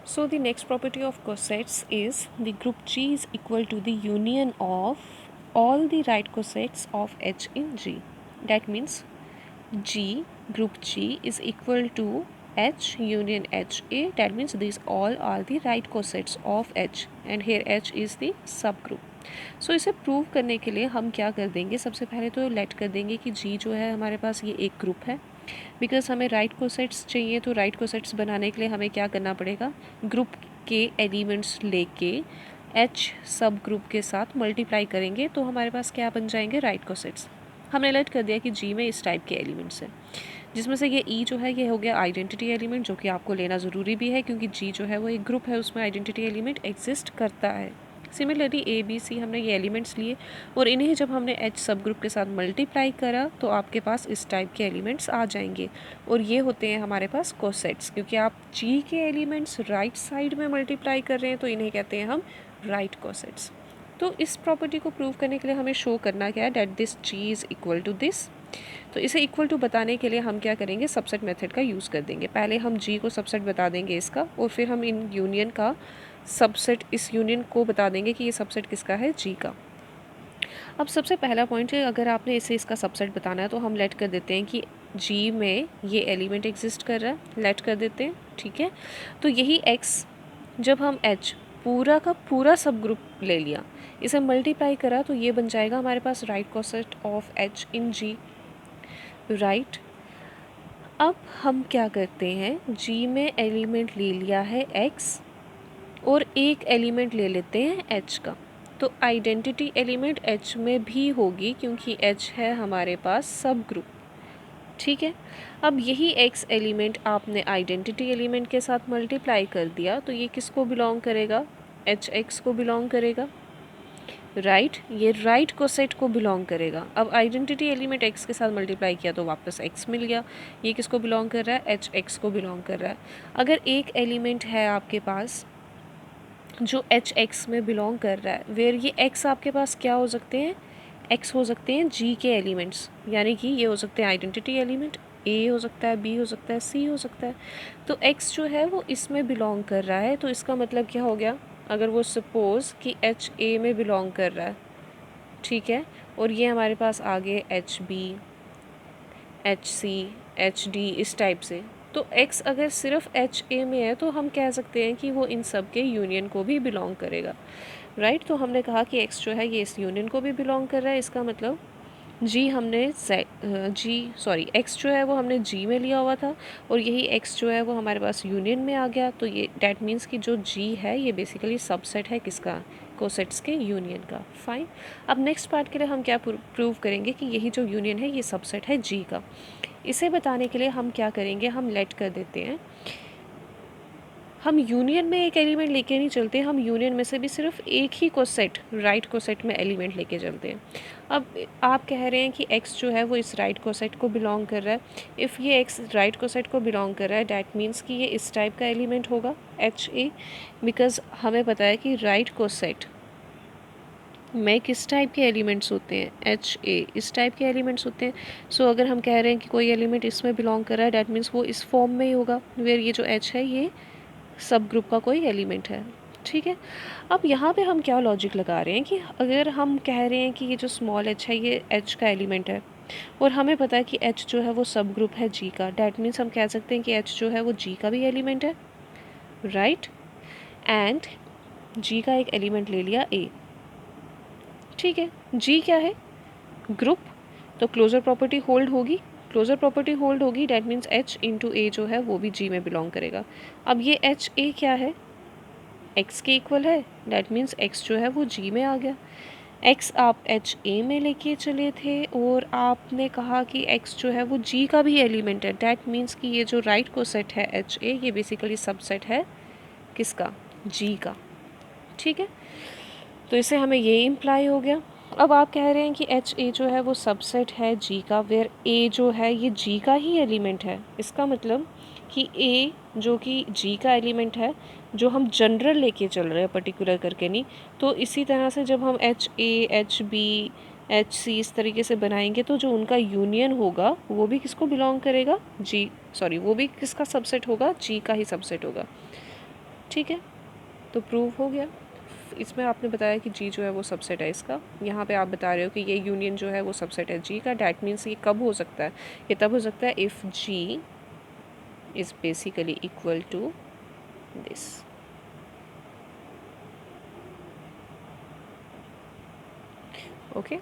So the next property of cosets is the group G is equal to the union of all the right cosets of H in G. That means G, group G is equal to H union HA. That means these all are the right cosets of H and here H is the subgroup. सो इसे prove करने के लिए हम क्या कर देंगे, सबसे पहले तो लेट कर देंगे कि G जो है हमारे पास ये एक ग्रुप है, बिकॉज हमें राइट कोसेट्स चाहिए, तो राइट कोसेट्स बनाने के लिए हमें क्या करना पड़ेगा, ग्रुप के एलिमेंट्स लेके H सब ग्रुप के साथ मल्टीप्लाई करेंगे तो हमारे पास क्या बन जाएंगे, राइट कोसेट्स। हमने लेट कर दिया कि G में इस टाइप के एलिमेंट्स हैं, जिसमें से ये E जो है ये हो गया आइडेंटिटी एलिमेंट, जो कि आपको लेना ज़रूरी भी है क्योंकि G जो है वो एक ग्रुप है, उसमें आइडेंटिटी एलिमेंट एग्जिस्ट करता है। सिमिलरली ए बी सी हमने ये एलिमेंट्स लिए और इन्हें जब हमने एच सब ग्रुप के साथ मल्टीप्लाई करा तो आपके पास इस टाइप के एलिमेंट्स आ जाएंगे और ये होते हैं हमारे पास कोसेट्स, क्योंकि आप जी के एलिमेंट्स राइट साइड में मल्टीप्लाई कर रहे हैं तो इन्हें कहते हैं हम राइट कोसेट्स। तो इस प्रॉपर्टी को प्रूव करने के लिए हमें शो करना क्या है, that this G is equal to this. तो इसे इक्वल टू बताने के लिए हम क्या करेंगे, सबसेट मेथड का यूज़ कर देंगे। पहले हम जी को सबसेट बता देंगे इसका और फिर हम इन यूनियन का सबसेट, इस यूनियन को बता देंगे कि ये सबसेट किसका है, जी का। अब सबसे पहला पॉइंट है, अगर आपने इसे इसका सबसेट बताना है तो हम लेट कर देते हैं कि जी में ये एलिमेंट एग्जिस्ट कर रहा है, लेट कर देते हैं, ठीक है। तो यही एक्स जब हम एच पूरा का पूरा सब ग्रुप ले लिया, इसे मल्टीप्लाई करा तो ये बन जाएगा हमारे पास right coset of H in G, right. अब हम क्या करते हैं, जी में एलिमेंट ले लिया है एक्स और एक एलिमेंट ले लेते हैं एच का, तो आइडेंटिटी एलिमेंट एच में भी होगी क्योंकि एच है हमारे पास सब ग्रुप, ठीक है। अब यही एक्स एलिमेंट आपने आइडेंटिटी एलिमेंट के साथ मल्टीप्लाई कर दिया तो ये किसको बिलोंग करेगा, एच एक्स को बिलोंग करेगा, राइट। ये राइट कोसेट को बिलोंग करेगा। अब आइडेंटिटी एलिमेंट एक्स के साथ मल्टीप्लाई किया तो वापस एक्स मिल गया, ये किसको बिलोंग कर रहा है, एच एक्स को बिलोंग कर रहा है। अगर एक एलिमेंट है आपके पास जो एच एक्स में बिलोंग कर रहा है, वेयर ये एक्स आपके पास क्या हो सकते हैं, एक्स हो सकते हैं जी के एलिमेंट्स, यानी कि ये हो सकते हैं आइडेंटिटी एलिमेंट, ए हो सकता है, बी हो सकता है, सी हो सकता है। तो एक्स जो है वो इसमें बिलोंग कर रहा है, तो इसका मतलब क्या हो गया, अगर वो सपोज़ कि एच ए में बिलोंग कर रहा है, ठीक है, और ये हमारे पास आगे H B, H C, H D इस टाइप से, तो x अगर सिर्फ एच ए में है तो हम कह सकते हैं कि वो इन सब के यूनियन को भी बिलोंग करेगा, राइट। तो हमने कहा कि x जो है ये इस यूनियन को भी बिलोंग कर रहा है, इसका मतलब जी हमने x जो है वो हमने g में लिया हुआ था और यही x जो है वो हमारे पास यूनियन में आ गया, तो ये डैट मीन्स कि जो g है ये बेसिकली सबसेट है किसका, कोसेट्स के यूनियन का। फाइन। अब नेक्स्ट पार्ट के लिए हम क्या प्रूव करेंगे कि यही जो यूनियन है ये सबसेट है जी का। इसे बताने के लिए हम क्या करेंगे, हम लेट कर देते हैं, हम यूनियन में एक एलिमेंट लेके नहीं चलते, हम यूनियन में से भी सिर्फ एक ही कोसेट, राइट कोसेट में एलिमेंट लेके चलते हैं। अब आप कह रहे हैं कि x जो है वो इस राइट कोसेट को बिलोंग कर रहा है, इफ़ ये x राइट कोसेट को बिलोंग कर रहा है डैट मीन्स कि ये इस टाइप का एलिमेंट होगा एच ए, बिकॉज हमें पता है कि राइट कोसेट में किस टाइप के एलिमेंट्स होते हैं, एच ए इस टाइप के एलिमेंट्स होते हैं। सो अगर हम कह रहे हैं कि कोई एलिमेंट इसमें बिलोंग कर रहा है डैट मीन्स वो इस फॉर्म में ही होगा, वेयर ये जो एच है ये सब ग्रुप का कोई एलिमेंट है, ठीक है। अब यहाँ पे हम क्या लॉजिक लगा रहे हैं कि अगर हम कह रहे हैं कि ये जो स्मॉल एच है ये एच का एलिमेंट है और हमें पता है कि एच जो है वो सब ग्रुप है जी का, डैट मीन्स हम कह सकते हैं कि एच जो है वो जी का भी एलिमेंट है, राइट। एंड जी का एक एलिमेंट ले लिया ए, ठीक है। जी क्या है, ग्रुप, तो क्लोजर प्रॉपर्टी होल्ड होगी, क्लोजर प्रॉपर्टी होल्ड होगी डैट मीन्स एच इंटू ए जो है वो भी जी में बिलोंग करेगा। अब ये एच ए क्या है, एक्स के इक्वल है, डैट मीन्स एक्स जो है वो जी में आ गया। एक्स आप एच ए में लेके चले थे और आपने कहा कि एक्स जो है वो जी का भी एलिमेंट है, डैट मीन्स कि ये जो राइट को सेट है एच ए ये बेसिकली सबसेट है किसका, जी का, ठीक है। तो इससे हमें ये इम्प्लाई हो गया। अब आप कह रहे हैं कि एच ए जो है वो सबसेट है जी का, वेयर ए जो है ये जी का ही एलिमेंट है, इसका मतलब कि ए जो कि जी का एलिमेंट है, जो हम जनरल लेके चल रहे हैं पर्टिकुलर करके नहीं, तो इसी तरह से जब हम H A, H B, H C इस तरीके से बनाएंगे तो जो उनका यूनियन होगा वो भी किसको बिलोंग करेगा, जी, सॉरी वो भी किसका सबसेट होगा, जी का ही सबसेट होगा, ठीक है, तो प्रूव हो गया। इसमें आपने बताया कि जी जो है वो सबसेट है इसका, यहाँ पे आप बता रहे हो कि ये यूनियन जो है वो सबसेट है जी का। डैट मीन्स ये कब हो सकता है, ये तब हो सकता है if G is basically equal to this. Okay